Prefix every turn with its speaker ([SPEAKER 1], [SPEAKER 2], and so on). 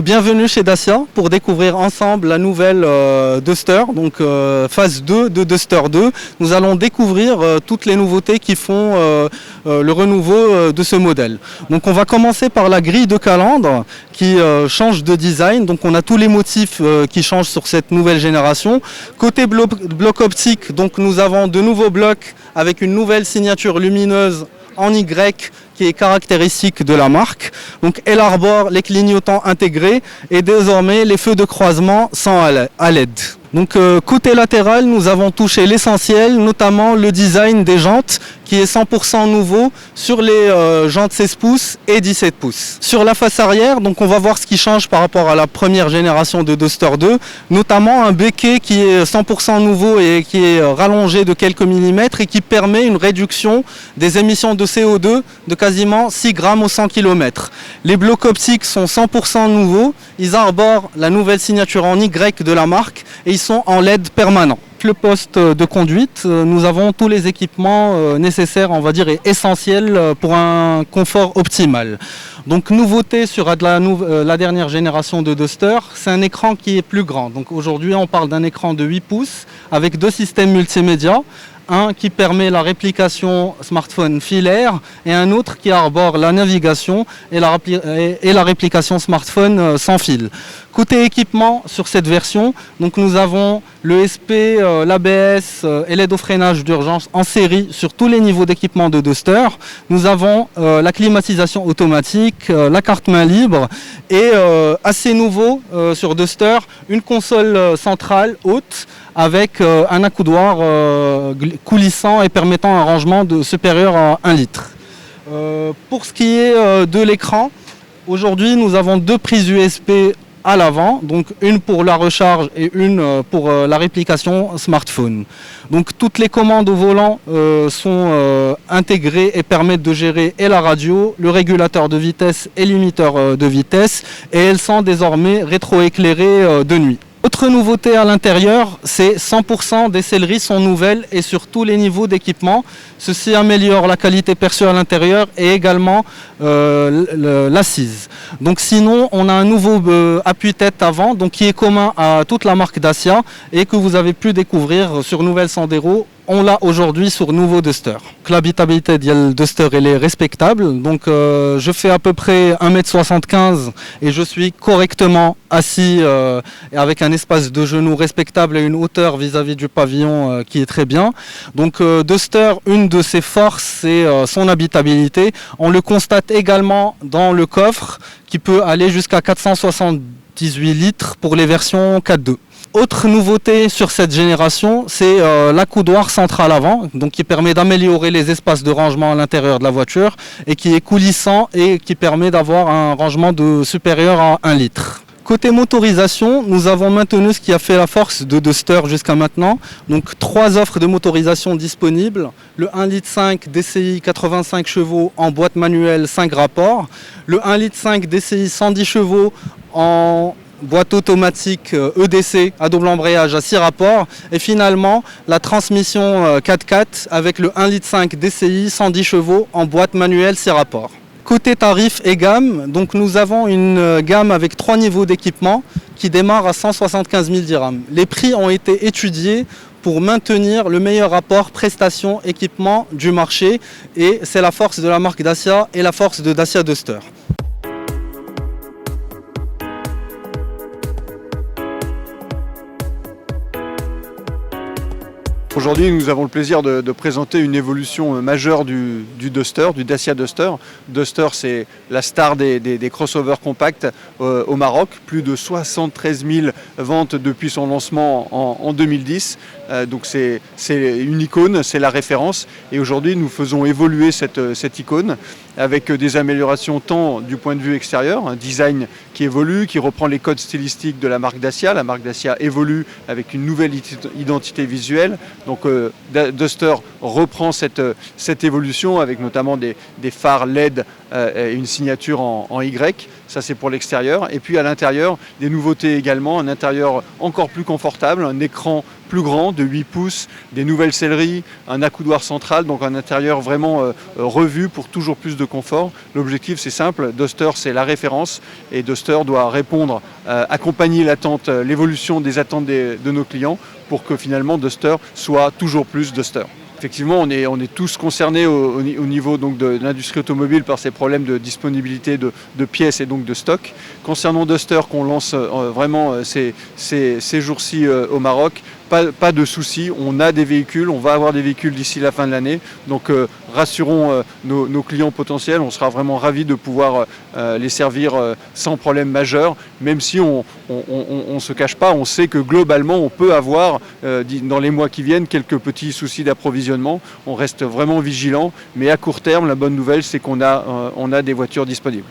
[SPEAKER 1] Bienvenue chez Dacia pour découvrir ensemble la nouvelle Duster, donc phase 2 de Duster 2. Nous allons découvrir toutes les nouveautés qui font le renouveau de ce modèle. Donc on va commencer par la grille de calandre qui change de design. Donc on a tous les motifs qui changent sur cette nouvelle génération. Côté bloc optique, donc nous avons de nouveaux blocs avec une nouvelle signature lumineuse en Y qui est caractéristique de la marque. Donc elle arbore les clignotants intégrés et désormais les feux de croisement sans à LED. Donc côté latéral, nous avons touché l'essentiel, notamment le design des jantes qui est 100% nouveau sur les jantes 16 pouces et 17 pouces. Sur la face arrière, donc on va voir ce qui change par rapport à la première génération de Duster 2, notamment un béquet qui est 100% nouveau et qui est rallongé de quelques millimètres et qui permet une réduction des émissions de CO2 de quasiment 6 grammes au 100 km. Les blocs optiques sont 100% nouveaux, ils arborent la nouvelle signature en Y de la marque et ils sont en LED permanent. Le poste de conduite, nous avons tous les équipements nécessaires, on va dire, et essentiels pour un confort optimal. Donc nouveauté sur la dernière génération de Duster, c'est un écran qui est plus grand. Donc aujourd'hui on parle d'un écran de 8 pouces avec 2 systèmes multimédia. Un qui permet la réplication smartphone filaire et un autre qui arbore la navigation et la réplication smartphone sans fil. Côté équipement sur cette version, donc nous avons le SP, l'ABS et l'aide au freinage d'urgence en série sur tous les niveaux d'équipement de Duster. Nous avons la climatisation automatique, la carte main libre et assez nouveau sur Duster, une console centrale haute avec un accoudoir coulissant et permettant un rangement supérieur à 1 litre. Pour ce qui est de l'écran, aujourd'hui nous avons 2 prises USB à l'avant, donc une pour la recharge et une pour la réplication smartphone. Donc toutes les commandes au volant sont intégrées et permettent de gérer et la radio, le régulateur de vitesse et limiteur de vitesse, et elles sont désormais rétroéclairées de nuit. Autre nouveauté à l'intérieur, c'est 100% des selleries sont nouvelles et sur tous les niveaux d'équipement. Ceci améliore la qualité perçue à l'intérieur et également l'assise. Donc sinon, on a un nouveau appui-tête avant, donc qui est commun à toute la marque Dacia et que vous avez pu découvrir sur Nouvelle Sandero. On l'a aujourd'hui sur nouveau Duster. L'habitabilité de Duster elle est respectable. Donc je fais à peu près 1m75 et je suis correctement assis avec un espace de genou respectable et une hauteur vis-à-vis du pavillon qui est très bien. Donc Duster, une de ses forces, c'est son habitabilité. On le constate également dans le coffre qui peut aller jusqu'à 478 litres pour les versions 4.2. Autre nouveauté sur cette génération, c'est l'accoudoir central avant, donc qui permet d'améliorer les espaces de rangement à l'intérieur de la voiture et qui est coulissant et qui permet d'avoir un rangement supérieur à 1 litre. Côté motorisation, nous avons maintenu ce qui a fait la force de Duster jusqu'à maintenant. Donc 3 offres de motorisation disponibles. Le 1,5 litre DCI 85 chevaux en boîte manuelle 5 rapports. Le 1,5 litre DCI 110 chevaux en boîte automatique EDC à double embrayage à 6 rapports et finalement la transmission 4x4 avec le 1,5 litre DCI 110 chevaux en boîte manuelle 6 rapports. Côté tarif et gamme, donc nous avons une gamme avec 3 niveaux d'équipement qui démarre à 175 000 dirhams. Les prix ont été étudiés pour maintenir le meilleur rapport prestation-équipement du marché et c'est la force de la marque Dacia et la force de Dacia Duster.
[SPEAKER 2] Aujourd'hui, nous avons le plaisir de présenter une évolution majeure du Duster, du Dacia Duster. Duster, c'est la star des crossovers compacts au Maroc. Plus de 73 000 ventes depuis son lancement en 2010. Donc c'est une icône, c'est la référence. Et aujourd'hui, nous faisons évoluer cette icône avec des améliorations tant du point de vue extérieur, un design qui évolue, qui reprend les codes stylistiques de la marque Dacia. La marque Dacia évolue avec une nouvelle identité visuelle. Donc Duster reprend cette évolution avec notamment des phares LED et une signature en Y. Ça, c'est pour l'extérieur. Et puis à l'intérieur, des nouveautés également, un intérieur encore plus confortable, un écran plus grand de 8 pouces, des nouvelles selleries, un accoudoir central, donc un intérieur vraiment revu pour toujours plus de confort. L'objectif, c'est simple, Duster, c'est la référence et Duster doit répondre, accompagner l'évolution des attentes de nos clients pour que finalement Duster soit toujours plus Duster. Effectivement, on est tous concernés au niveau donc de l'industrie automobile par ces problèmes de disponibilité de pièces et donc de stock. Concernant Duster, qu'on lance vraiment ces jours-ci au Maroc, pas de soucis, on a des véhicules, on va avoir des véhicules d'ici la fin de l'année. Donc rassurons nos clients potentiels, on sera vraiment ravis de pouvoir les servir sans problème majeur, même si on ne se cache pas, on sait que globalement on peut avoir dans les mois qui viennent quelques petits soucis d'approvisionnement. On reste vraiment vigilant, mais à court terme, la bonne nouvelle c'est qu'on a des voitures disponibles.